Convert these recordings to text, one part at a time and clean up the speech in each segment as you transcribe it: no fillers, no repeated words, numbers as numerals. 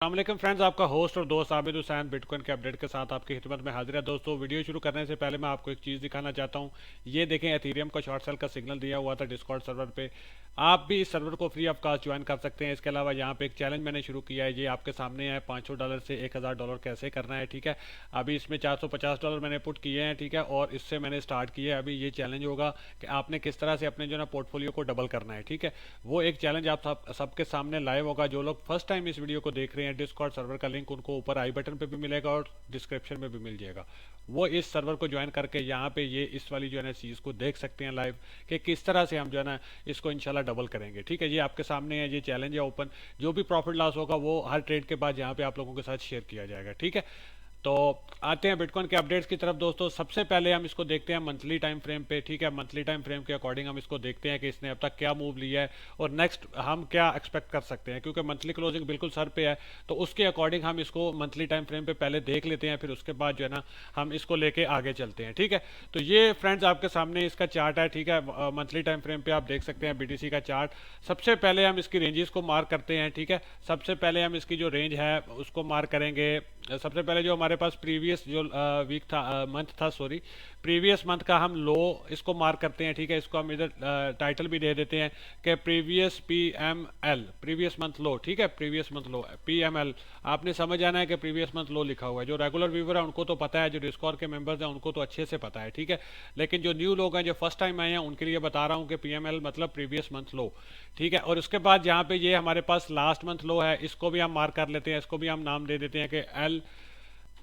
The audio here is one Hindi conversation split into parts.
अस्सलाम फ्रेंड्स, आपका होस्ट और दोस्त आबिद हुसैन बिटकॉइन के अपडेट के साथ आपकी खिदमत में हाजिर है। दोस्तों, वीडियो शुरू करने से पहले मैं आपको एक चीज़ दिखाना चाहता हूँ। ये देखें, एथीरियम का शॉर्ट सेल का सिग्नल दिया हुआ था डिस्कॉर्ड सर्वर पे। आप भी इस सर्वर को फ्री ऑफ कॉस्ट ज्वाइन कर सकते हैं। इसके अलावा यहाँ पे एक चैलेंज मैंने शुरू किया है, ये आपके सामने है। $500 से $1000 कैसे करना है, ठीक है। अभी इसमें $450 मैंने पुट किए हैं, ठीक है, और इससे मैंने स्टार्ट किया है। अभी ये चैलेंज होगा कि आपने किस तरह से अपने जो ना पोर्टफोलियो को डबल करना है, ठीक है। वो एक चैलेंज आप सबके सामने लाइव होगा। जो लोग फर्स्ट टाइम इस वीडियो को देख रहे हैं, डिस्कॉर्ड सर्वर का लिंक उनको ऊपर आई बटन पे भी मिलेगा और डिस्क्रिप्शन में भी मिल जाएगा। वो इस सर्वर को ज्वाइन करके यहाँ पे ये इस वाली जो है ना चीज़ को देख सकते हैं लाइव, कि किस तरह से हम जो है ना इसको इंशाल्लाह डबल करेंगे, ठीक है। ये आपके सामने है, ये चैलेंज है ओपन। जो भी प्रॉफिट लॉस होगा वो हर ट्रेड के बाद यहाँ पे आप लोगों के साथ शेयर किया जाएगा, ठीक है। तो आते हैं बिटकॉइन के अपडेट्स की तरफ। दोस्तों, सबसे पहले हम इसको देखते हैं मंथली टाइम फ्रेम पे, ठीक है। मंथली टाइम फ्रेम के अकॉर्डिंग हम इसको देखते हैं कि इसने अब तक क्या मूव लिया है और नेक्स्ट हम क्या एक्सपेक्ट कर सकते हैं, क्योंकि मंथली क्लोजिंग बिल्कुल सर पे है। तो उसके अकॉर्डिंग हम इसको मंथली टाइम फ्रेम पे पहले देख लेते हैं, फिर उसके बाद जो है ना हम इसको लेके आगे चलते हैं, ठीक है। तो ये फ्रेंड्स आपके सामने इसका चार्ट है, ठीक है। मंथली टाइम फ्रेम पे आप देख सकते हैं बीटीसी का चार्ट। सबसे पहले हम इसकी रेंजेस को मार्क करते हैं, ठीक है। सबसे पहले हम इसकी जो रेंज है उसको मार्क करेंगे। सबसे पहले जो हमारे पास प्रीवियस जो वीक था, मंथ था, सॉरी, प्रीवियस मंथ का हम लो इसको मार्क करते हैं, ठीक है। इसको हम इधर टाइटल भी दे देते हैं कि प्रीवियस PML, प्रीवियस मंथ लो, ठीक है। प्रीवियस मंथ लो PML, आपने समझ आना है कि प्रीवियस मंथ लो लिखा हुआ है। जो रेगुलर व्यूवर है उनको तो पता है, जो डिस्कॉर्ड के मेंबर्स हैं उनको तो अच्छे से पता है, ठीक है। लेकिन जो न्यू लोग हैं, जो फर्स्ट टाइम आए हैं, उनके लिए बता रहा हूँ कि PML मतलब प्रीवियस मंथ लो, ठीक है। और उसके बाद यहाँ पे ये हमारे पास लास्ट मंथ लो है, इसको भी हम मार्क कर लेते हैं। इसको भी हम नाम दे देते हैं कि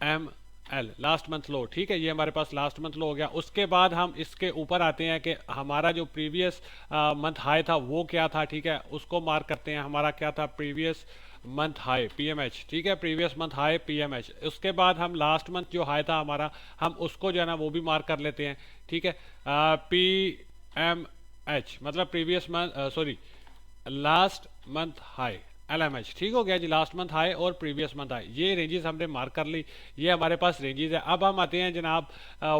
LML, लास्ट मंथ लो, ठीक है। ये हमारे पास लास्ट मंथ लो हो गया। उसके बाद हम इसके ऊपर आते हैं कि हमारा जो प्रीवियस मंथ हाई था वो क्या था, ठीक है। उसको मार्क करते हैं। हमारा क्या था, प्रीवियस मंथ हाई PMH, ठीक है। Previous month high PMH। उसके बाद हम लास्ट मंथ जो हाई था हमारा, हम उसको जो है ना वो भी मार्क कर लेते हैं, ठीक है। PMH मतलब previous month, sorry, last month high LMH, ठीक हो गया जी। लास्ट मंथ हाई और प्रीवियस मंथ हाई, ये रेंजेस हमने मार्क कर ली। ये हमारे पास रेंजेस है। अब हम आते हैं जनाब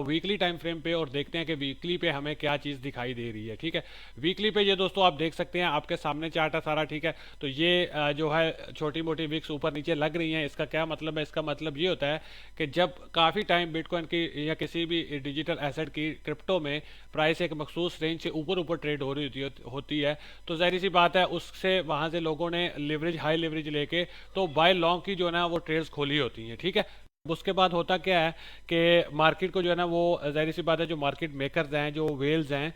वीकली टाइम फ्रेम पे और देखते हैं कि वीकली पे हमें क्या चीज़ दिखाई दे रही है, ठीक है। वीकली पे ये दोस्तों आप देख सकते हैं, आपके सामने चार्ट है सारा, ठीक है। तो ये जो है छोटी मोटी विक्स ऊपर नीचे लग रही हैं। इसका क्या मतलब है? इसका मतलब ये होता है कि जब काफ़ी टाइम बिटकॉइन की या किसी भी डिजिटल एसेट की, क्रिप्टो में प्राइस एक मखसूस रेंज से ऊपर ऊपर ट्रेड हो रही होती है, तो जाहिर सी बात है उससे वहाँ से लोगों ने लिवरेज, हाई लिवरेज लेके तो बाय लॉन्ग की जो है ना वो ट्रेड्स खोली होती हैं, ठीक है। उसके बाद होता क्या है कि मार्केट को जो है ना वो जाहिर सी बात है, जो मार्केट मेकर्स हैं, जो वेल्स हैं,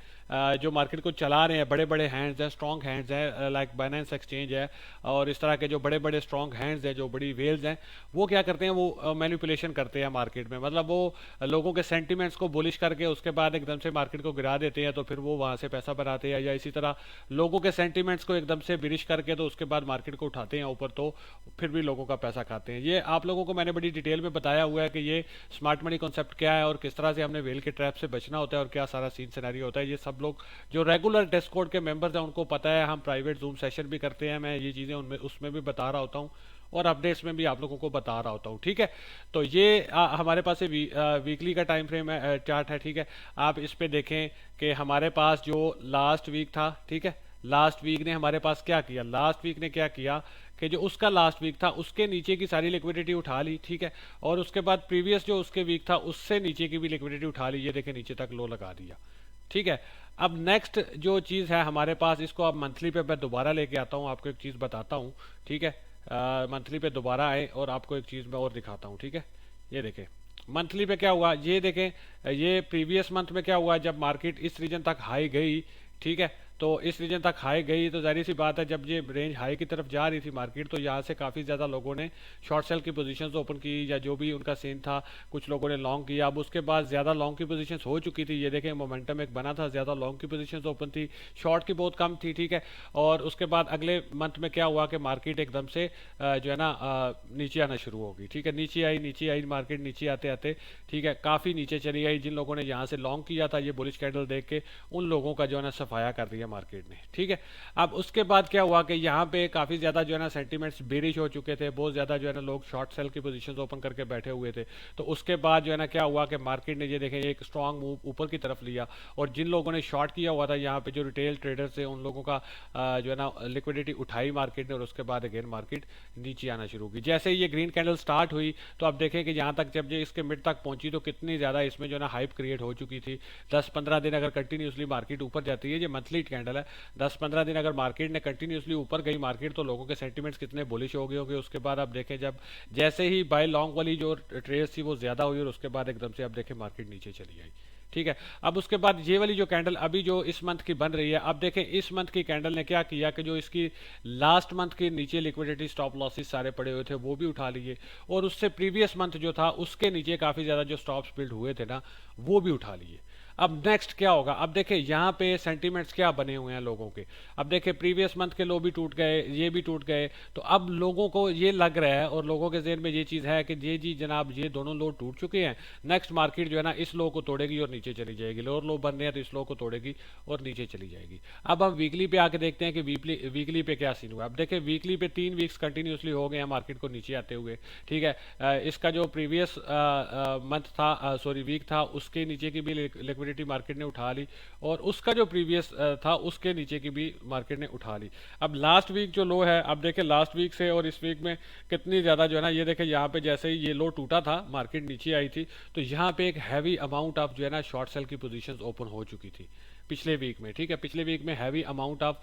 जो मार्केट को चला रहे हैं, बड़े बड़े हैंड्स हैं, स्ट्रॉन्ग हैंड्स हैं, लाइक बाइनेंस एक्सचेंज है और इस तरह के जो बड़े बड़े स्ट्रॉन्ग हैंड्स हैं, जो बड़ी वेल्स हैं, वो क्या करते हैं, वो मैनिपुलेशन करते हैं मार्केट में। मतलब वो लोगों के सेंटिमेंट्स को बुलिश करके उसके बाद एकदम से मार्केट को गिरा देते हैं, तो फिर वो वहाँ से पैसा बनाते हैं। या इसी तरह लोगों के सेंटिमेंट्स को एकदम से बिरिश करके तो उसके बाद मार्केट को उठाते हैं ऊपर, तो फिर भी लोगों का पैसा खाते हैं। ये आप लोगों को मैंने बड़ी डिटेल में बताया हुआ है कि ये स्मार्ट मनी कॉन्सेप्ट क्या है और किस तरह से हमने वेल के ट्रैप से बचना होता है और क्या सारा सीन सिनेरियो होता है। ये सब लोग जो रेगुलर डिस्कॉर्ड के मेंबर्स हैं उनको पता है। हम प्राइवेट जूम सेशन भी करते हैं, मैं ये चीज़ें उनमें उसमें भी बता रहा होता हूँ और अपडेट्स में भी आप लोगों को बता रहा होता हूँ, ठीक है। तो ये हमारे पास वीकली का टाइम फ्रेम है, चार्ट है, ठीक है। आप इस पे देखें कि हमारे पास जो लास्ट वीक था, ठीक है, लास्ट वीक ने हमारे पास क्या किया, लास्ट वीक ने क्या किया कि जो उसका लास्ट वीक था उसके नीचे की सारी लिक्विडिटी उठा ली, ठीक है। और उसके बाद प्रीवियस जो उसके वीक था उससे नीचे की भी लिक्विडिटी उठा ली। ये देखें, नीचे तक लो लगा दिया, ठीक है। अब नेक्स्ट जो चीज़ है हमारे पास, इसको अब मंथली पे मैं दोबारा लेके आता हूँ, आपको एक चीज़ बताता हूँ, ठीक है। मंथली पे दोबारा आए और आपको एक चीज़ मैं और दिखाता हूँ, ठीक है। ये देखें मंथली पे क्या हुआ, ये देखें, ये प्रीवियस मंथ में क्या हुआ, जब मार्केट इस रीजन तक हाई गई, ठीक है। तो इस रीजन तक हाई गई तो जाहिर सी बात है, जब ये रेंज हाई की तरफ जा रही थी मार्केट, तो यहाँ से काफ़ी ज़्यादा लोगों ने शॉर्ट सेल की पोजीशंस ओपन की, या जो भी उनका सीन था, कुछ लोगों ने लॉन्ग किया। अब उसके बाद ज़्यादा लॉन्ग की पोजीशंस हो चुकी थी। ये देखें, मोमेंटम एक बना था, ज़्यादा लॉन्ग की पोजीशंस ओपन थी, शॉर्ट की बहुत कम थी, ठीक है। और उसके बाद अगले मंथ में क्या हुआ कि मार्केट एकदम से जो है ना नीचे आना शुरू होगी, ठीक है। नीचे आई मार्केट, नीचे आते आते, ठीक है, काफ़ी नीचे चली आई। जिन लोगों ने यहाँ से लॉन्ग किया था, ये बुलिश कैंडल देख के उन लोगों का जो है ना सफाया कर दिया है मार्केट ने, ठीक है। अब उसके बाद क्या हुआ कि यहाँ पे काफ़ी ज़्यादा जो है ना सेंटीमेंट्स बेरिश हो चुके थे, बहुत ज़्यादा जो है ना लोग शॉर्ट सेल की पोजीशंस ओपन करके बैठे हुए थे। तो उसके बाद जो है ना क्या हुआ कि मार्केट ने ये देखें एक स्ट्रांग मूव ऊपर की तरफ लिया, और जिन लोगों ने शॉर्ट किया हुआ था यहाँ पे जो रिटेल ट्रेडर्स थे उन लोगों का जो है ना लिक्विडिटी उठाई मार्केट ने, और उसके बाद अगेन मार्केट नीचे आना शुरू की। जैसे ही ये ग्रीन कैंडल स्टार्ट हुई तो आप देखें कि यहाँ तक जब ये इसके मिड तक पहुंची तो कितनी ज़्यादा इसमें जो है ना हाइप क्रिएट हो चुकी थी। 10-15 दिन अगर कंटिन्यूसली मार्केट ऊपर जाती है, ये मंथली कैंडल है, 10-15 दिन अगर मार्केट ने कंटिन्यूसली ऊपर गई मार्केट, तो लोगों के सेंटिमेंट्स कितने बुलिश हो गए होंगे। उसके बाद आप देखें जब जैसे ही बाय लॉन्ग वाली जो ट्रेड्स थी वो ज़्यादा हुई, और उसके बाद एकदम से आप देखें मार्केट नीचे चली आई, ठीक है। अब उसके बाद ये वाली जो कैंडल अभी जो इस मंथ की बन रही है, अब देखें इस मंथ की कैंडल ने क्या किया कि जो इसकी लास्ट मंथ के नीचे लिक्विडिटी स्टॉप लॉसेस सारे पड़े हुए थे वो भी उठा लिए, और उससे प्रीवियस मंथ जो था उसके नीचे काफ़ी ज़्यादा जो स्टॉप्स बिल्ड हुए थे ना वो भी उठा लिए। अब नेक्स्ट क्या होगा, अब देखें यहाँ पे सेंटीमेंट्स क्या बने हुए हैं लोगों के। अब देखें प्रीवियस मंथ के लो भी टूट गए, ये भी टूट गए, तो अब लोगों को ये लग रहा है और लोगों के ज़हन में ये चीज़ है कि ये जी जनाब ये दोनों लो टूट चुके हैं, नेक्स्ट मार्केट जो है ना इस लो को तोड़ेगी और नीचे चली जाएगी, लोअर लो बन रहे हैं तो इस लो को तोड़ेगी और नीचे चली जाएगी। अब हम वीकली पे आके देखते हैं कि वीकली पे क्या सीन हुआ। अब देखें वीकली पे 3 वीक्स कंटिन्यूसली हो गए हैं मार्केट को नीचे आते हुए, ठीक है। इसका जो प्रीवियस मंथ था, सॉरी वीक था, उसके नीचे की भी लिक्विडिटी मार्केट ने उठा ली, और उसका जो प्रीवियस था उसके नीचे की भी मार्केट ने उठा ली। अब लास्ट वीक जो लो है, अब देखें लास्ट वीक से और इस वीक में कितनी ज़्यादा जो है ना, ये देखें यहाँ पे जैसे ही ये लो टूटा था मार्केट नीचे आई थी, तो यहाँ पे एक हैवी अमाउंट ऑफ जो है ना शॉर्ट सेल की पोजीशंस ओपन हो चुकी थी पिछले वीक में, ठीक है। पिछले वीक में heavy amount of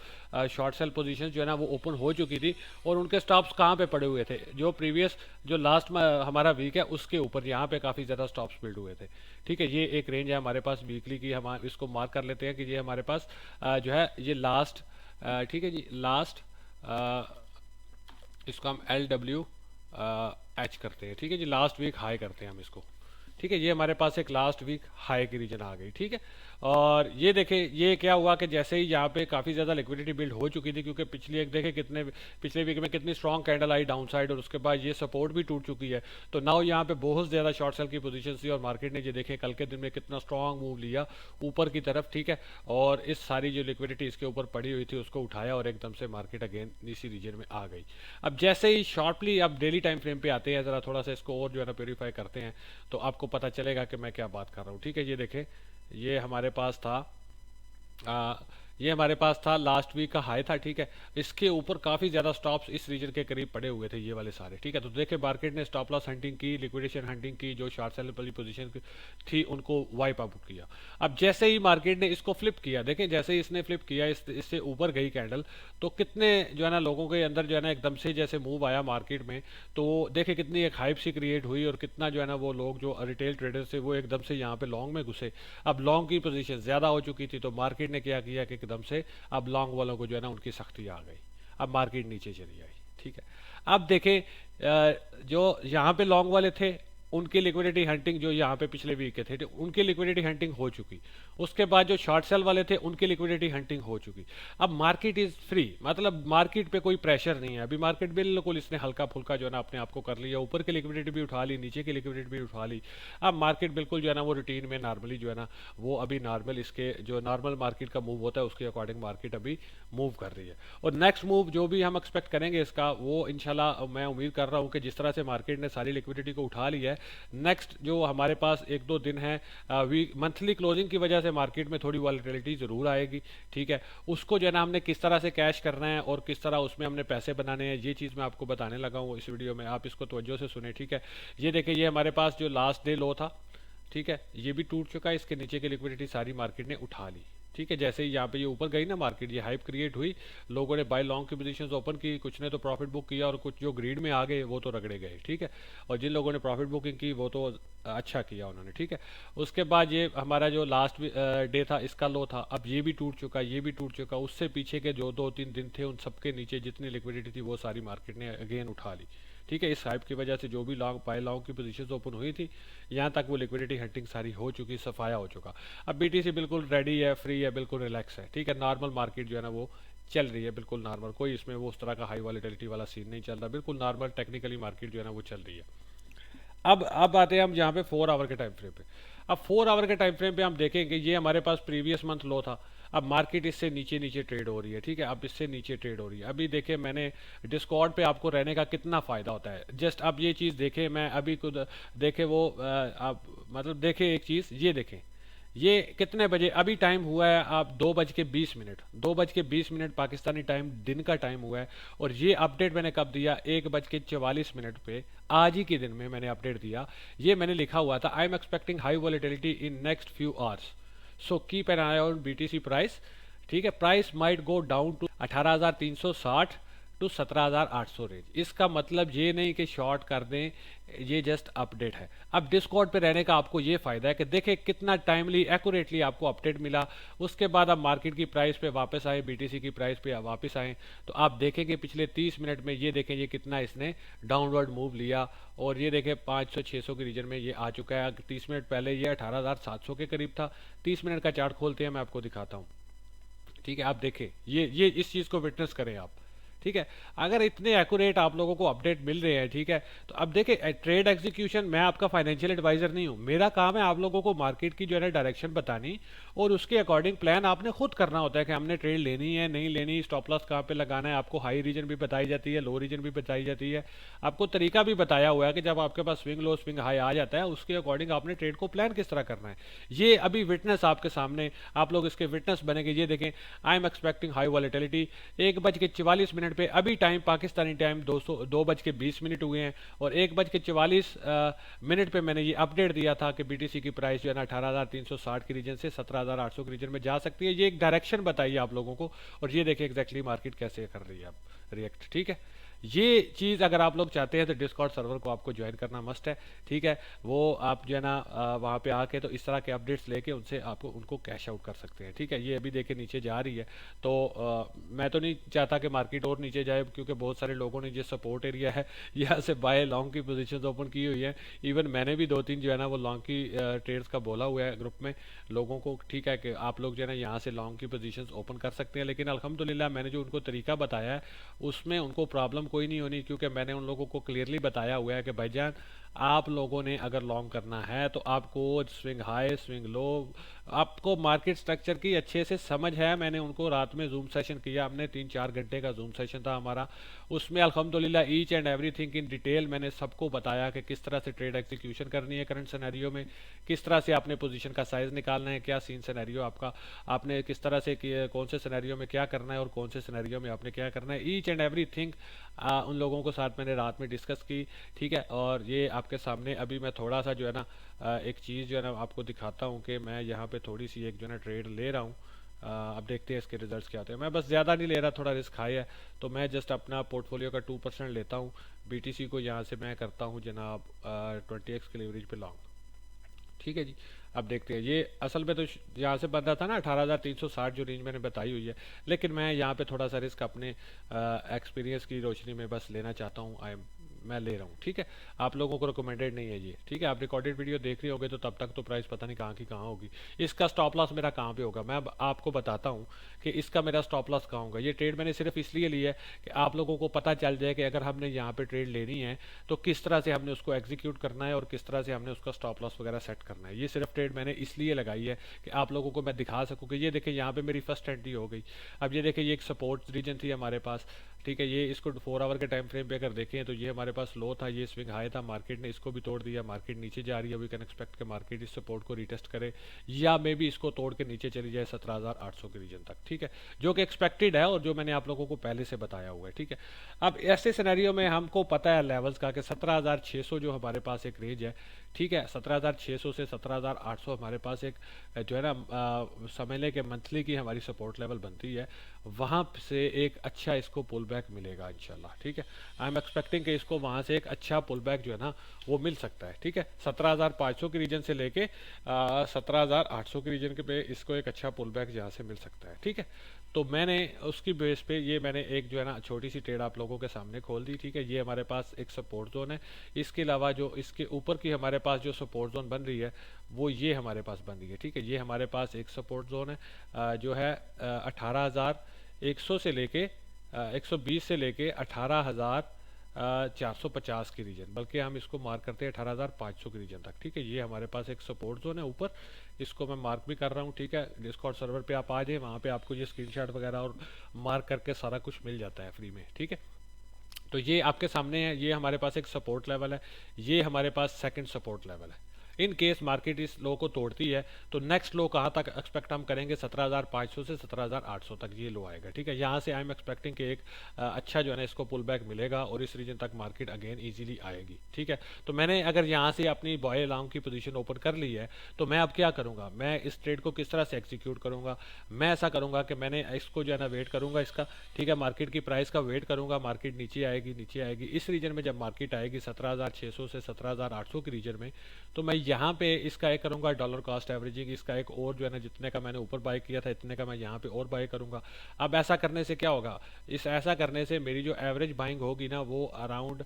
short cell positions जो है ना वो ओपन हो चुकी थी, और उनके स्टॉप्स कहाँ पे पड़े हुए थे, जो प्रीवियस जो लास्ट हमारा वीक है उसके ऊपर यहाँ पे काफ़ी ज़्यादा स्टॉप्स बिल्ड हुए थे, ठीक है। ये एक रेंज है हमारे पास वीकली की, हम इसको मार्क कर लेते हैं कि ये हमारे पास जो है ये लास्ट, ठीक है जी, लास्ट इसको हम LW करते हैं, ठीक है जी, लास्ट वीक हाई करते हैं हम इसको, ठीक है। ये हमारे पास एक लास्ट वीक हाई की रीजन आ गई, ठीक है। और ये देखें ये क्या हुआ कि जैसे ही यहाँ पे काफ़ी ज़्यादा लिक्विडिटी बिल्ड हो चुकी थी, क्योंकि देखें कितने पिछले वीक में कितनी स्ट्रॉन्ग कैंडल आई डाउन साइड, और उसके बाद ये सपोर्ट भी टूट चुकी है, तो नाउ यहाँ पे बहुत ज़्यादा शॉर्ट सेल की पोजीशन थी, और मार्केट ने ये देखें कल के दिन में कितना स्ट्रॉन्ग मूव लिया ऊपर की तरफ, ठीक है। और इस सारी जो लिक्विडिटी इसके ऊपर पड़ी हुई थी उसको उठाया, और एकदम से मार्केट अगेन इसी रीजन में आ गई। अब जैसे ही शॉर्टली अब डेली टाइम फ्रेम पे आते हैं, ज़रा थोड़ा सा इसको और जो है ना प्योरीफाई करते हैं, तो आपको पता चलेगा कि मैं क्या बात कर रहा हूँ, ठीक है। ये देखें ये हमारे पास था ये हमारे पास था लास्ट वीक का हाई था, ठीक है। इसके ऊपर काफ़ी ज़्यादा स्टॉप्स इस रीजन के करीब पड़े हुए थे, ये वाले सारे, ठीक है। तो देखिए मार्केट ने स्टॉप लॉस हंटिंग की, लिक्विडेशन हंटिंग की, जो शॉर्ट सेल वाली पोजीशन थी उनको वाइप आउट किया। अब जैसे ही मार्केट ने इसको फ्लिप किया, देखें जैसे ही इसने फ्लिप किया, इससे ऊपर गई कैंडल, तो कितने जो है ना लोगों के अंदर जो है ना एकदम से जैसे मूव आया मार्केट में, तो देखें कितनी एक हाइप सी क्रिएट हुई, और कितना जो है ना वो लोग जो रिटेल ट्रेडर्स थे वो एकदम से यहाँ पे लॉन्ग में घुसे। अब लॉन्ग की पोजीशन ज़्यादा हो चुकी थी, तो मार्केट ने क्या किया कि एकदम से अब लॉन्ग वालों को जो है ना उनकी सख्ती आ गई, अब मार्केट नीचे चली आई, ठीक है। अब देखें जो यहाँ पे लॉन्ग वाले थे उनकी लिक्विडिटी हंटिंग जो यहाँ पे पिछले वीक के थे तो उनकी लिक्विडिटी हंटिंग हो चुकी, उसके बाद जो शॉर्ट सेल वाले थे उनकी लिक्विडिटी हंटिंग हो चुकी। अब मार्केट इज फ्री, मतलब मार्केट पे कोई प्रेशर नहीं है अभी, मार्केट बिल्कुल इसने हल्का फुल्का जो है ना अपने आप को कर लिया, ऊपर की लिक्विडिटी भी उठा ली, नीचे की लिक्विडिटी भी उठा ली। अब मार्केट बिल्कुल जो है ना वो रूटीन में नॉर्मली जो है ना वो अभी नॉर्मल इसके जो नॉर्मल मार्केट का मूव होता है उसके अकॉर्डिंग मार्केट अभी मूव कर रही है। और नेक्स्ट मूव जो भी हम एक्सपेक्ट करेंगे इसका, वो इंशाल्लाह मैं उम्मीद कर रहा हूँ कि जिस तरह से मार्केट ने सारी लिक्विडिटी को उठा लिया है, नेक्स्ट जो हमारे पास 1-2 दिन है वीक मंथली क्लोजिंग की वजह से मार्केट में थोड़ी वॉलेटिलिटी ज़रूर आएगी, ठीक है। उसको जो है ना हमने किस तरह से कैश करना है और किस तरह उसमें हमने पैसे बनाने हैं, ये चीज़ मैं आपको बताने लगा हूँ इस वीडियो में, आप इसको तवज्जो से सुने, ठीक है। ये देखिए ये हमारे पास जो लास्ट डे लो था, ठीक है, ये भी टूट चुका है, इसके नीचे की लिक्विडिटी सारी मार्केट ने उठा ली, ठीक है। जैसे ही यहाँ पे ये ऊपर गई ना मार्केट, ये हाइप क्रिएट हुई, लोगों ने बाय लॉन्ग की पोजीशंस ओपन की, कुछ ने तो प्रॉफिट बुक किया और कुछ जो ग्रीड में आ गए वो तो रगड़े गए, ठीक है। और जिन लोगों ने प्रॉफिट बुकिंग की वो तो अच्छा किया उन्होंने, ठीक है। उसके बाद ये हमारा जो लास्ट डे था इसका लो था, अब ये भी टूट चुका, ये भी टूट चुका, उससे पीछे के जो 2-3 दिन थे उन सबके नीचे जितनी लिक्विडिटी थी वो सारी मार्केट ने अगेन उठा ली, ठीक है। इस हाइप की वजह से जो भी लॉन्ग बाय लॉन्ग की पोजीशंस ओपन हुई थी यहाँ तक वो लिक्विडिटी हंटिंग सारी हो चुकी, सफाया हो चुका। अब बीटीसी बिल्कुल रेडी है, फ्री है, बिल्कुल रिलैक्स है, ठीक है। नॉर्मल मार्केट जो है ना वो चल रही है, बिल्कुल नॉर्मल, कोई इसमें वो उस तरह का हाई वॉलेटिलिटी वाला सीन नहीं चल रहा, बिल्कुल नॉर्मल टेक्निकली मार्केट जो है ना वो चल रही है। अब आते हैं हम यहाँ पे 4 आवर के टाइम फ्रेम पे। अब 4 आवर के टाइम फ्रेम पे हम देखेंगे ये हमारे पास प्रीवियस मंथ लो था, अब मार्केट इससे नीचे नीचे ट्रेड हो रही है, ठीक है, अब इससे नीचे ट्रेड हो रही है। अभी देखिए मैंने डिस्कॉर्ड पे आपको रहने का कितना फ़ायदा होता है, जस्ट अब ये चीज़ देखें, मैं अभी खुद देखे वो आप मतलब देखें एक चीज़, ये देखें ये कितने बजे अभी टाइम हुआ है, आप 2:20, 2:20 पाकिस्तानी टाइम दिन का टाइम हुआ है। और ये अपडेट मैंने कब दिया, 1:44 पे आज ही के दिन में मैंने अपडेट दिया। ये मैंने लिखा हुआ था, I am expecting high volatility in next few hours, so keep an eye on BTC price, ठीक है, price might go down to 18,360 to 17,800 range. इसका मतलब ये नहीं कि शॉर्ट कर दें, ये जस्ट अपडेट है। अब डिस्कॉर्ड पे रहने का आपको ये फायदा है कि देखें कितना टाइमली एक्यूरेटली आपको अपडेट मिला। उसके बाद आप मार्केट की प्राइस पे वापस आए, बीटीसी की प्राइस पे वापस आए, तो आप देखेंगे पिछले 30 मिनट में ये देखें ये कितना इसने डाउनवर्ड मूव लिया। और ये देखें 500-600 के रीजन में ये आ चुका है। 30 मिनट पहले ये 18,700 के करीब था। 30 मिनट का चार्ट खोलते हैं, मैं आपको दिखाता हूँ, ठीक है। आप देखें ये इस चीज़ को विटनेस करें आप, ठीक है। अगर इतने एक्यूरेट आप लोगों को अपडेट मिल रहे हैं, ठीक है, तो अब देखिए ट्रेड एग्जीक्यूशन, मैं आपका फाइनेंशियल एडवाइजर नहीं हूँ, मेरा काम है आप लोगों को मार्केट की जो है ना डायरेक्शन बतानी, और उसके अकॉर्डिंग प्लान आपने खुद करना होता है कि हमने ट्रेड लेनी है नहीं लेनी, स्टॉप लॉस कहाँ पे लगाना है। आपको हाई रीजन भी बताई जाती है, लो रीजन भी बताई जाती है, आपको तरीका भी बताया हुआ है कि जब आपके पास स्विंग लो स्विंग हाई आ जाता है उसके अकॉर्डिंग आपने ट्रेड को प्लान किस तरह करना है। ये अभी विटनेस आपके सामने, आप लोग इसके विटनेस बनेंगे। ये देखें, आई एम एक्सपेक्टिंग हाई वॉलेटिलिटी, 1:44 पे अभी टाइम पाकिस्तानी टाइम 2:20 हुए हैं, और 1:44 पे मैंने ये अपडेट दिया था कि बीटीसी की प्राइस जो है ना 18,360 के रीजन से 17,800 के रीजन में जा सकती है। ये एक डायरेक्शन बताइए आप लोगों को, और ये देखिए एग्जैक्टली मार्केट कैसे कर रही है अब रिएक्ट, ठीक है। ये चीज़ अगर आप लोग चाहते हैं तो डिस्कॉर्ड सर्वर को आपको ज्वाइन करना मस्ट है, ठीक है। वो आप जो है ना वहाँ पे आके तो इस तरह के अपडेट्स लेके उनसे आपको उनको कैश आउट कर सकते हैं, ठीक है। ये अभी देखे नीचे जा रही है, तो मैं तो नहीं चाहता कि मार्केट और नीचे जाए, क्योंकि बहुत सारे लोगों ने जो सपोर्ट एरिया है यहाँ से बाय लॉन्ग की पोजीशंस ओपन की हुई है। इवन मैंने भी 2-3 जो है ना वो लॉन्ग की ट्रेड्स का बोला हुआ है ग्रुप में लोगों को, ठीक है, कि आप लोग जो है ना यहाँ से लॉन्ग की पोजीशंस ओपन कर सकते हैं। लेकिन अल्हम्दुलिल्लाह मैंने जो उनको तरीका बताया है उसमें उनको प्रॉब्लम कोई नहीं होनी, क्योंकि मैंने उन लोगों को क्लियरली बताया हुआ है कि भाईजान आप लोगों ने अगर लॉन्ग करना है तो आपको स्विंग हाई स्विंग लो, आपको मार्केट स्ट्रक्चर की अच्छे से समझ है। मैंने उनको रात में जूम सेशन किया, हमने 3-4 घंटे का जूम सेशन था हमारा, उसमें अल्हम्दुलिल्लाह each and everything in detail मैंने सबको बताया कि किस तरह से ट्रेड एग्जीक्यूशन करनी है करंट सिनेरियो में, किस तरह से आपने पोजीशन का साइज निकालना है, क्या सीन सिनेरियो आपका, आपने किस तरह से कौन से सिनेरियो में क्या करना है और कौन से सिनेरियो में आपने क्या करना है, ईच एंड एवरीथिंग उन लोगों को साथ मैंने रात में डिस्कस की, ठीक है। और ये आपके सामने अभी मैं थोड़ा सा जो है ना एक चीज़ जो है ना आपको दिखाता हूँ कि मैं यहाँ पे थोड़ी सी एक जो है ना ट्रेड ले रहा हूँ। अब देखते हैं इसके रिजल्ट्स क्या आते हैं। मैं बस ज़्यादा नहीं ले रहा, थोड़ा रिस्क हाई है, तो मैं जस्ट अपना पोर्टफोलियो का 2% लेता हूँ। बीटीसी को यहाँ से मैं करता हूँ जनाब 20x के लेवरेज पे लॉन्ग, ठीक है जी। अब देखते हैं, ये असल में तो यहाँ से बन रहा था ना 18,360 जो रेंज मैंने बताई हुई है, लेकिन मैं यहाँ पे थोड़ा सा रिस्क अपने एक्सपीरियंस की रोशनी में बस लेना चाहता हूँ, मैं ले रहा हूँ, ठीक है। आप लोगों को रिकमेंडेड नहीं है ये, ठीक है। आप रिकॉर्डेड वीडियो देख रहे होगे तो तब तक तो प्राइस पता नहीं कहाँ की कहाँ होगी। इसका स्टॉप लॉस मेरा कहाँ पे होगा, मैं अब आपको बताता हूँ कि इसका मेरा स्टॉप लॉस कहाँ होगा। ये ट्रेड मैंने सिर्फ इसलिए लिया है कि आप लोगों को पता चल जाए कि अगर हमने यहाँ पे ट्रेड लेनी है तो किस तरह से हमने उसको एग्जीक्यूट करना है और किस तरह से हमने उसका स्टॉप लॉस वगैरह सेट करना है। ये सिर्फ ट्रेड मैंने इसलिए लगाई है कि आप लोगों को मैं दिखा सकूँ कि ये देखिए यहाँ पे मेरी फर्स्ट एंट्री हो गई। अब ये देखिए ये एक सपोर्ट रीजन थी हमारे पास, ठीक है। ये इसको 4 आवर के टाइम फ्रेम पे अगर देखें तो ये हमारे पास लो था, ये स्विंग हाई था, मार्केट ने इसको भी तोड़ दिया, मार्केट नीचे जा रही है। वी कैन एक्सपेक्ट कि मार्केट इस सपोर्ट को रिटेस्ट करे या मे भी इसको तोड़ के नीचे चली जाए 17,800 के रीजन तक, ठीक है, जो कि एक्सपेक्टेड है और जो मैंने आप लोगों को पहले से बताया हुआ है, ठीक है। अब ऐसे सिनेरियो में हमको पता है लेवल्स का कि 17,600 जो हमारे पास एक रेंज है, ठीक है, 17,600 से 17,800 हमारे पास एक जो है ना समझ लें कि मंथली की हमारी सपोर्ट लेवल बनती है, वहाँ से एक अच्छा इसको पुल बैक मिलेगा इंशाल्लाह, ठीक है। आई एम एक्सपेक्टिंग कि इसको वहाँ से एक अच्छा पुल बैक जो है ना वो मिल सकता है, ठीक है। 17,500 के रीजन से लेके 17,800 के रीजन के पे इसको एक अच्छा पुल बैक यहाँ से मिल सकता है, ठीक है। तो मैंने उसकी बेस पे ये मैंने एक जो है ना छोटी सी ट्रेड आप लोगों के सामने खोल दी, ठीक है। ये हमारे पास एक सपोर्ट जोन है, इसके अलावा जो इसके ऊपर की हमारे पास जो सपोर्ट जोन बन रही है वो ये हमारे पास बन रही है, ठीक है। ये हमारे पास एक सपोर्ट जोन है जो है 18,100 से लेके 120 से लेके 18,000 450 की रीजन, बल्कि हम इसको मार्क करते हैं 18,500 की रीजन तक। ठीक है, ये हमारे पास एक सपोर्ट जोन है ऊपर, इसको मैं मार्क भी कर रहा हूँ। ठीक है, डिस्कॉर्ड सर्वर पे आप आ जाए, वहाँ पे आपको ये स्क्रीनशॉट वगैरह और मार्क करके सारा कुछ मिल जाता है फ्री में। ठीक है, तो ये आपके सामने है, ये हमारे पास एक सपोर्ट लेवल है, ये हमारे पास सेकंड सपोर्ट लेवल है। इन केस मार्केट इस लो को तोड़ती है तो नेक्स्ट लो कहाँ तक एक्सपेक्ट हम करेंगे, 17,500 से 17,800 तक ये लो आएगा। ठीक है, यहाँ से आई एम एक्सपेक्टिंग कि एक अच्छा जो है ना इसको पुल बैक मिलेगा और इस रीजन तक मार्केट अगेन इजीली आएगी। ठीक है, तो मैंने अगर यहाँ से अपनी बॉय लॉन्ग की पोजीशन ओपन कर ली है तो मैं अब क्या करूँगा, मैं इस ट्रेड को किस तरह से एग्जीक्यूट करूँगा। मैं ऐसा करूँगा कि मैंने इसको जो है ना वेट करूँगा इसका। ठीक है, मार्केट की प्राइस का वेट करूँगा, मार्केट नीचे आएगी, नीचे आएगी, इस रीजन में जब मार्केट आएगी 17,600 से 17,800 की रीजन में, तो मैं यहाँ पे इसका एक करूँगा डॉलर कॉस्ट एवरेजिंग, इसका एक और जो है ना जितने का मैंने ऊपर बाय किया था इतने का मैं यहाँ पे और बाय करूँगा। अब ऐसा करने से क्या होगा, इस ऐसा करने से मेरी जो एवरेज बाइंग होगी ना वो अराउंड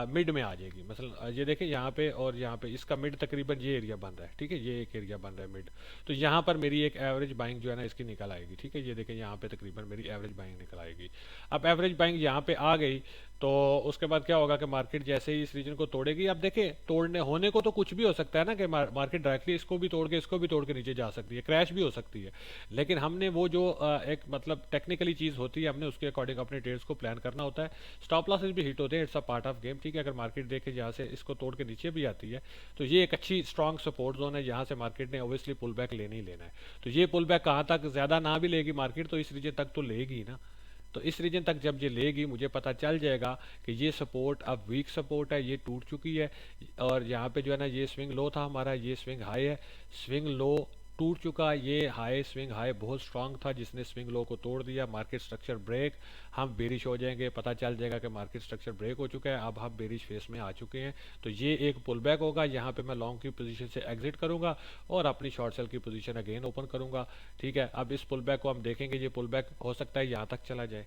मिड में आ जाएगी। मतलब ये देखिए यहाँ पे और यहाँ पे इसका मिड तकरीबन ये एरिया बन रहा है। ठीक है, ये एक एरिया बन रहा है मिड, तो यहाँ पर मेरी एक एवरेज बाइंग जो है ना इसकी निकल आएगी। ठीक है, ये देखें यहाँ पे तकरीबन मेरी एवरेज बाइंग निकल आएगी। अब एवरेज बाइंग यहाँ पे आ गई तो उसके बाद क्या होगा कि मार्केट जैसे ही इस रीजन को तोड़ेगी, अब देखिए तोड़ने होने को तो कुछ भी हो सकता है ना कि मार्केट डायरेक्टली इसको भी तोड़ के इसको भी तोड़ के नीचे जा सकती है, क्रैश भी हो सकती है। लेकिन हमने वो जो एक मतलब टेक्निकली चीज़ होती है, हमने उसके अकॉर्डिंग अपने ट्रेड्स को प्लान करना होता है। स्टॉप लॉसेस भी हिट होते हैं, it's a part of game. ठीक है, अगर मार्केट देखे जहाँ से इसको तोड़ के नीचे भी आती है तो ये एक अच्छी स्ट्रॉन्ग सपोर्ट जोन है, जहाँ से मार्केट ने ऑब्वियसली पुल बैक लेने ही लेना है। तो ये पुल बैक कहाँ तक, ज़्यादा ना भी लेगी मार्केट तो इस रीजन तक तो लेगी ना। तो इस रीजन तक जब ये लेगी मुझे पता चल जाएगा कि ये सपोर्ट अब वीक सपोर्ट है, ये टूट चुकी है। और यहाँ पे जो है ना ये स्विंग लो था हमारा, ये स्विंग हाई है, स्विंग लो टूट चुका। ये हाई स्विंग हाई बहुत स्ट्रांग था जिसने स्विंग लो को तोड़ दिया। मार्केट स्ट्रक्चर ब्रेक, हम बेरिश हो जाएंगे, पता चल जाएगा कि मार्केट स्ट्रक्चर ब्रेक हो चुका है, अब हम बेरिश फेस में आ चुके हैं। तो ये एक पुल बैक होगा, यहाँ पे मैं लॉन्ग की पोजीशन से एग्जिट करूंगा और अपनी शॉर्ट सेल की पोजीशन अगेन ओपन करूंगा। ठीक है, अब इस पुल बैक को हम देखेंगे, ये पुल बैक हो सकता है यहाँ तक चला जाए,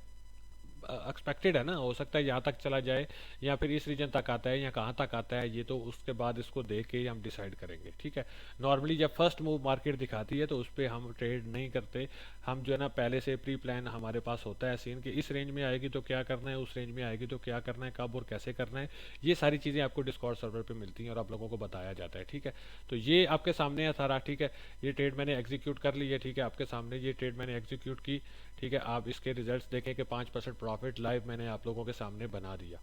एक्सपेक्टेड है ना, हो सकता है यहाँ तक चला जाए या फिर इस रीजन तक आता है या कहाँ तक आता है, ये तो उसके बाद इसको देख के ही हम डिसाइड करेंगे। ठीक है, नॉर्मली जब फर्स्ट मूव मार्केट दिखाती है तो उस पर हम ट्रेड नहीं करते, हम जो है ना पहले से प्री प्लान हमारे पास होता है सीन कि इस रेंज में आएगी तो क्या करना है, उस रेंज में आएगी तो क्या करना है, कब और कैसे करना है। ये सारी चीज़ें आपको डिस्कॉर्ड सर्वर पर मिलती हैं और आप लोगों को बताया जाता है। ठीक है, तो ये आपके सामने है सारा। ठीक है, ये ट्रेड मैंने एग्जीक्यूट कर ली है। ठीक है, आपके सामने ये ट्रेड मैंने एग्जीक्यूट की। ठीक है, आप इसके रिजल्ट्स देखें कि 5% प्रॉफिट लाइव मैंने आप लोगों के सामने बना दिया।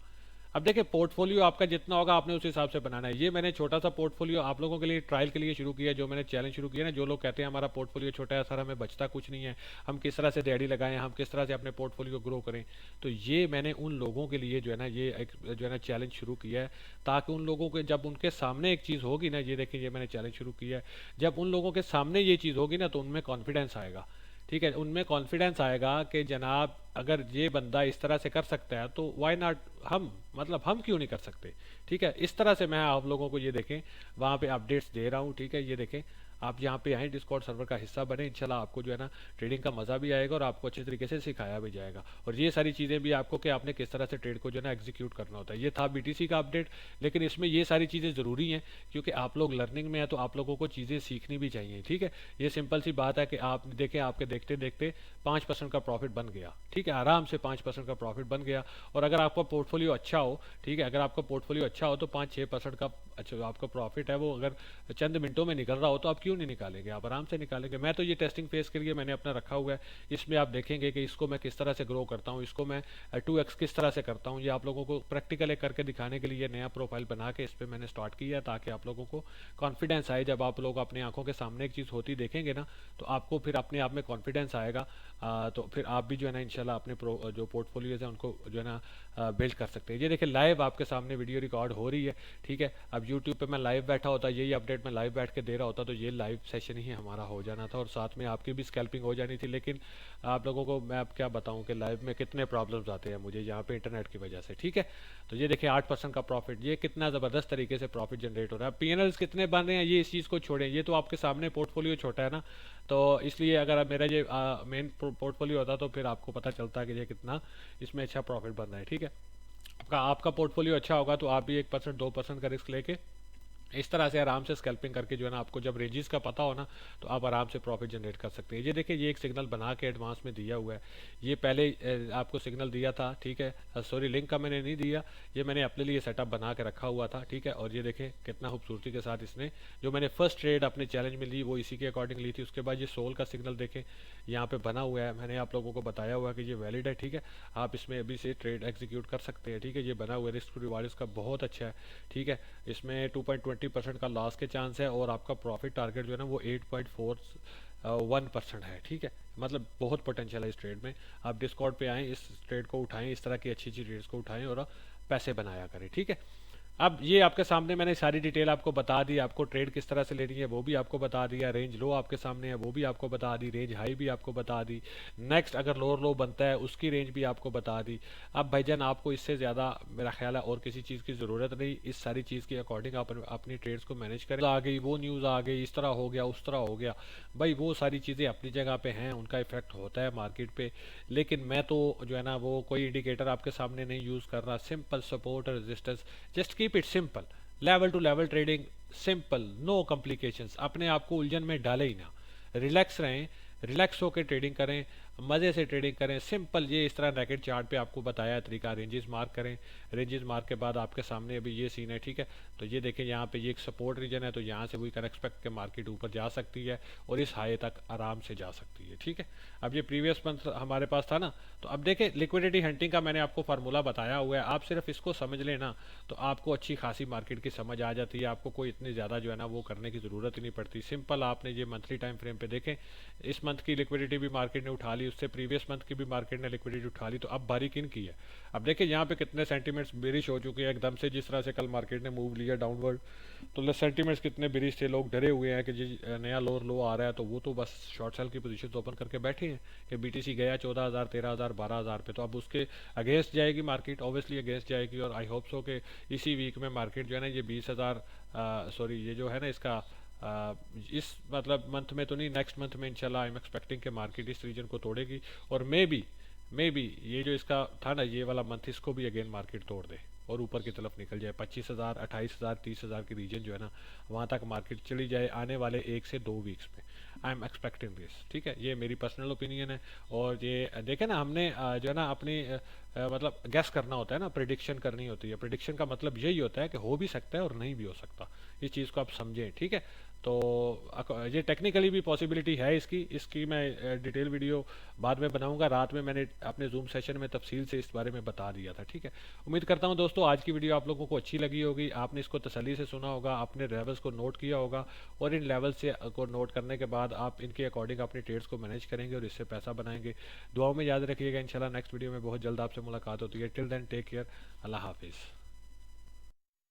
अब देखिए पोर्टफोलियो आपका जितना होगा आपने उस हिसाब से बनाना है। ये मैंने छोटा सा पोर्टफोलियो आप लोगों के लिए ट्रायल के लिए शुरू किया, जो मैंने चैलेंज शुरू किया ना, जो लोग कहते हैं हमारा पोर्टफोलियो छोटा है सर, हमें बचता कुछ नहीं है, हम किस तरह से दिहाड़ी लगाएं, हम किस तरह से अपने पोर्टफोलियो ग्रो करें। तो ये मैंने उन लोगों के लिए जो है ना ये एक जो है ना चैलेंज शुरू किया है, ताकि उन लोगों के जब उनके सामने एक चीज़ होगी ना, ये देखिए ये मैंने चैलेंज शुरू किया है, जब उन लोगों के सामने ये चीज़ होगी ना तो उनमें कॉन्फिडेंस आएगा। ठीक है, उनमें कॉन्फिडेंस आएगा कि जनाब अगर ये बंदा इस तरह से कर सकता है तो वाई नॉट हम, मतलब हम क्यों नहीं कर सकते। ठीक है, इस तरह से मैं आप लोगों को ये देखें वहाँ पे अपडेट्स दे रहा हूँ। ठीक है, ये देखें आप यहाँ पे आए, डिस्कॉर्ड सर्वर का हिस्सा बने, इंशाल्लाह आपको जो है ना ट्रेडिंग का मज़ा भी आएगा और आपको अच्छे तरीके से सिखाया भी जाएगा। और ये सारी चीज़ें भी आपको कि आपने किस तरह से ट्रेड को जो है ना एग्जीक्यूट करना होता है। ये था बीटीसी का अपडेट, लेकिन इसमें ये सारी चीज़ें ज़रूरी हैं क्योंकि आप लोग लर्निंग में है तो आप लोगों को चीज़ें सीखनी भी चाहिए। ठीक है, ये सिंपल सी बात है कि आप देखें आपके देखते देखते 5% का प्रॉफिट बन गया। ठीक है, आराम से 5% का प्रॉफिट बन गया। और अगर आपका पोर्टफोलियो अच्छा हो, ठीक है, अगर आपका पोर्टफोलियो अच्छा हो तो 5-6% का अच्छा आपका प्रॉफिट है वो अगर चंद मिनटों में निकल रहा हो तो आप क्यों नहीं निकालेंगे, आप आराम से निकालेंगे। मैं तो ये टेस्टिंग फेस के लिए मैंने अपना रखा हुआ है, इसमें आप देखेंगे कि इसको मैं किस तरह से ग्रो करता हूँ, इसको मैं 2x किस तरह से करता हूँ। ये आप लोगों को प्रैक्टिकल एक करके दिखाने के लिए नया प्रोफाइल बना के इस पर मैंने स्टार्ट किया ताकि आप लोगों को कॉन्फिडेंस आए। जब आप लोग अपनी आंखों के सामने एक चीज़ होती देखेंगे ना तो आपको फिर अपने आप में कॉन्फिडेंस आएगा, तो फिर आप भी जो है ना इंशाल्लाह अपने जो पोर्टफोलियोज हैं उनको जो है ना बिल्ड कर सकते हैं। ये देखिए लाइव आपके सामने वीडियो रिकॉर्ड हो रही है। ठीक है, अब यूट्यूब पे मैं लाइव बैठा होता, यही अपडेट मैं लाइव बैठ के दे रहा होता तो ये लाइव सेशन ही हमारा हो जाना था और साथ में आपकी भी स्कैल्पिंग हो जानी थी। लेकिन आप लोगों को मैं अब क्या बताऊं कि लाइव में कितने प्रॉब्लम्स आते हैं मुझे यहाँ पे इंटरनेट की वजह से। ठीक है, तो ये देखिए 8% का प्रॉफिट, ये कितना ज़बरदस्त तरीके से प्रॉफिट जनरेट हो रहा है। पीएनएल्स कितने बन रहे हैं ये इस चीज़ को छोड़ें, ये तो आपके सामने पोर्टफोलियो छोटा है ना, तो इसलिए अगर मेरा ये मेन पोर्टफोलियो होता तो फिर आपको पता चलता कि ये कितना इसमें अच्छा प्रॉफिट बन रहा है। ठीक है, आपका पोर्टफोलियो अच्छा होगा तो आप भी 1% 2% का रिस्क लेके इस तरह से आराम से स्कैल्पिंग करके जो है ना, आपको जब रेंजेस का पता हो ना, तो आप आराम से प्रॉफिट जनरेट कर सकते हैं। ये देखिए, ये एक सिग्नल बना के एडवांस में दिया हुआ है। ये पहले आपको सिग्नल दिया था, ठीक है, सॉरी लिंक का मैंने नहीं दिया, ये मैंने अपने लिए सेटअप बना के रखा हुआ था, ठीक है। और ये देखें कितना खूबसूरती के साथ इसने, जो मैंने फर्स्ट ट्रेड अपने चैलेंज में ली वो इसी के अकॉर्डिंग ली थी। उसके बाद ये सोल का सिग्नल देखें यहाँ पे बना हुआ है, मैंने आप लोगों को बताया हुआ है कि ये वैलिड है, ठीक है। आप इसमें अभी से ट्रेड एग्जीक्यूट कर सकते हैं, ठीक है। ये बना हुआ है, रिस्क टू रिवार्ड इसका बहुत अच्छा है, ठीक है। इसमें 2.20% का लॉस के चांस है, और आपका प्रॉफिट टारगेट जो है ना वो 8.41% है, ठीक है। मतलब बहुत पोटेंशियल है इस ट्रेड में। आप डिस्कॉर्ड पे आएँ, इस ट्रेड को उठाएं, इस तरह की अच्छी अच्छी ट्रेड्स को उठाएं और पैसे बनाया करें, ठीक है। अब ये आपके सामने मैंने सारी डिटेल आपको बता दी, आपको ट्रेड किस तरह से लेनी है वो भी आपको बता दिया, रेंज लो आपके सामने है वो भी आपको बता दी, रेंज हाई भी आपको बता दी, नेक्स्ट अगर लोअर लो बनता है उसकी रेंज भी आपको बता दी। अब भाईजान आपको इससे ज़्यादा मेरा ख्याल है और किसी चीज़ की ज़रूरत नहीं। इस सारी चीज़ के अकॉर्डिंग आप अपनी ट्रेड्स को मैनेज करें। आ गई वो न्यूज़ आ गई, इस तरह हो गया उस तरह हो गया, भाई वो सारी चीज़ें अपनी जगह पे हैं, उनका इफेक्ट होता है मार्केट पे। लेकिन मैं तो जो है ना वो कोई इंडिकेटर आपके सामने नहीं यूज़ कर रहा, सिंपल सपोर्ट और resistance, just keep it simple, level to level trading, simple, no complications. अपने आप को उलझन में डाले ही ना, रिलैक्स रहें, रिलैक्स होकर ट्रेडिंग करें, मज़े से ट्रेडिंग करें, सिंपल। ये इस तरह रैकेट चार्ट पे आपको बताया है तरीका, रेंजेस मार्क करें, रेंजेस मार्क के बाद आपके सामने अभी ये सीन है, ठीक है। तो ये देखें यहाँ पे ये एक सपोर्ट रीजन है, तो यहाँ से वी कैन एक्सपेक्ट के मार्केट ऊपर जा सकती है और इस हाई तक आराम से जा सकती है, ठीक है। अब ये प्रीवियस मंथ हमारे पास था ना, तो अब देखें लिक्विडिटी हंटिंग का मैंने आपको फार्मूला बताया हुआ है, आप सिर्फ इसको समझ लेना तो आपको अच्छी खासी मार्केट की समझ आ जाती है। आपको कोई इतनी ज़्यादा जो है ना वो करने की ज़रूरत ही नहीं पड़ती। सिंपल आपने ये मंथली टाइम फ्रेम पे देखें, इस मंथ की लिक्विडिटी भी मार्केट ने उठा ली, उससे प्रीवियस मंथ की भी मार्केट ने लिक्विडिटी उठा ली, तो अब बारी किन की है। अब देखिए यहाँ पे कितने सेंटीमेंट्स बेरिश हो चुके हैं एकदम से, जिस तरह से कल मार्केट ने मूव लिया डाउनवर्ड, तो सेंटीमेंट्स कितने बेरिश थे, लोग डरे हुए हैं कि जी नया लोअर लो आ रहा है, तो वो तो बस शॉर्ट सेल की पोजीशन ओपन करके बैठे हैं कि बीटीसी गया 14,000 13,000 12,000 पे, तो अब उसके अगेंस्ट जाएगी मार्केट, ऑब्वियसली अगेंस्ट जाएगी। और आई होप सो कि इसी वीक में मार्केट जो है ना ये 20,000 सॉरी ये जो है ना इसका इस मतलब मंथ में तो नहीं, नेक्स्ट मंथ में इंशाल्लाह आई एम एक्सपेक्टिंग कि मार्केट इस रीजन को तोड़ेगी, और मे बी ये जो इसका था ना ये वाला मंथ, इसको भी अगेन मार्केट तोड़ दे और ऊपर की तरफ निकल जाए, 25,000 28,000 30,000 की रीजन जो है ना वहाँ तक मार्केट चली जाए आने वाले 1 से 2 वीक्स में। आई एम एक्सपेक्टिंग दिस, ठीक है। ये मेरी पर्सनल ओपिनियन है। और ये देखे ना हमने जो है ना अपनी मतलब गैस करना होता है ना, प्रिडिक्शन करनी होती है। प्रिडिक्शन का मतलब यही होता है कि हो भी सकता है और नहीं भी हो सकता, इस चीज़ को आप समझें, ठीक है। तो ये टेक्निकली भी पॉसिबिलिटी है इसकी मैं डिटेल वीडियो बाद में बनाऊंगा। रात में मैंने अपने जूम सेशन में तफसील से इस बारे में बता दिया था, ठीक है। उम्मीद करता हूं दोस्तों आज की वीडियो आप लोगों को अच्छी लगी होगी, आपने इसको तसल्ली से सुना होगा, आपने लेवल्स को नोट किया होगा, और इन लेवल से को नोट करने के बाद आप इनके अकॉर्डिंग अपनी ट्रेड्स को मैनेज करेंगे और इससे पैसा बनाएंगे। दुआओं में याद रखिएगा, इंशाल्लाह नेक्स्ट वीडियो में बहुत जल्द आपसे मुलाकात होती है। टिल देन टेक केयर, अल्लाह हाफिज़।